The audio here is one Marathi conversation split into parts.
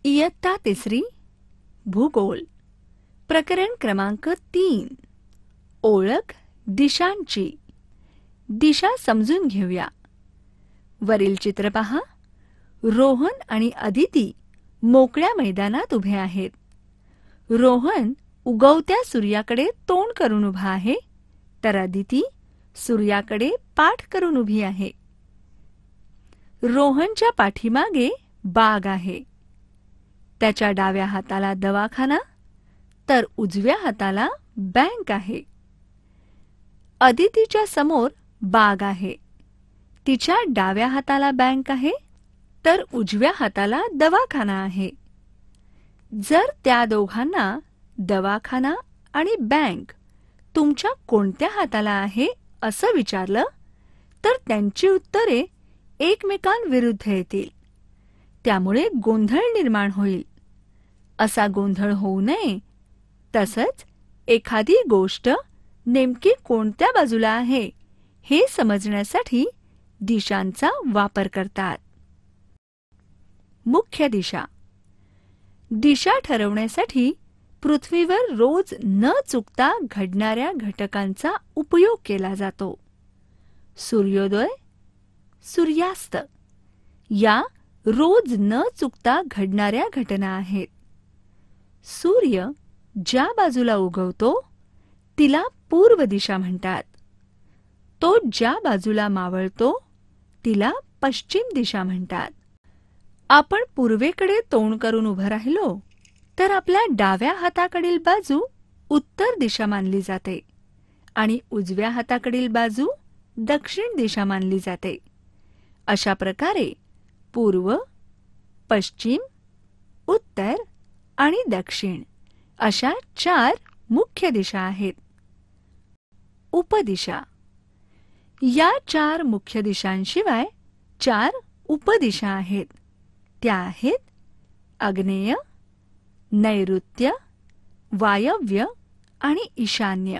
इयत्ता तिसरी भूगोल प्रकरण क्रमांक 3 ओळख दिशांची. दिशा समजून घेऊया. वरील चित्र पहा. रोहन आणि अदिती मोकळ्या मैदानात उभे आहेत. रोहन उगवत्या सूर्याकडे तोंड करून उभा आहे, तर अदिती सूर्याकडे पाठ करून उभी आहे. रोहनच्या पाठीमागे बाग आहे. त्याच्या डाव्या हाताला दवाखाना तर उजव्या हाताला बँक आहे. अदितीच्या समोर बाग आहे. तिच्या डाव्या हाताला बँक आहे तर उजव्या हाताला दवाखाना आहे. जर त्या दोघांना दवाखाना आणि बँक तुमच्या कोणत्या हाताला आहे असं विचारलं तर त्यांची उत्तरे एकमेकांविरुद्ध येतील. त्यामुळे गोंधळ निर्माण होईल. असा गोंधळ होऊ नये तसंच एखादी गोष्ट नेमकी कोणत्या बाजूला आहे हे समजण्यासाठी दिशांचा वापर करतात. मुख्य दिशा. दिशा ठरवण्यासाठी पृथ्वीवर रोज न चुकता घडणाऱ्या घटकांचा उपयोग केला जातो. सूर्योदय, सूर्यास्त या रोज न चुकता घडणाऱ्या घटना आहेत. सूर्य ज्या बाजूला उगवतो तिला पूर्व दिशा म्हणतात. तो ज्या बाजूला मावळतो तिला पश्चिम दिशा म्हणतात. आपण पूर्वेकडे तोंड करून उभं राहिलो तर आपल्या डाव्या हाताकडील बाजू उत्तर दिशा मानली जाते आणि उजव्या हाताकडील बाजू दक्षिण दिशा मानली जाते. अशा प्रकारे पूर्व, पश्चिम, उत्तर आणि दक्षिण अशा 4 मुख्य दिशा आहेत. उपदिशा. या 4 मुख्य दिशांशिवाय 4 उपदिशा आहेत. त्या आहेत आग्नेय, नैऋत्य, वायव्य आणि ईशान्य.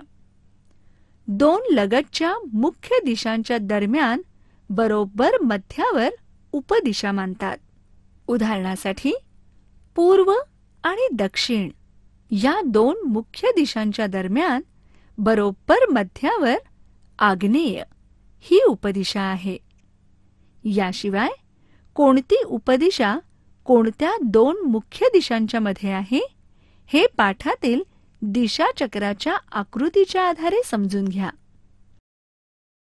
2 लगतच्या मुख्य दिशांच्या दरम्यान बरोबर मध्यावर उपदिशा मानतात. उदाहरणासाठी पूर्व आणि दक्षिण या 2 मुख्य दिशांच्या दरम्यान बरोबर मध्यावर आग्नेय ही उपदिशा आहे. याशिवाय कोणती उपदिशा कोणत्या 2 मुख्य दिशांच्या मध्ये आहे हे पाठातील दिशाचक्राच्या आकृतीच्या आधारे समजून घ्या.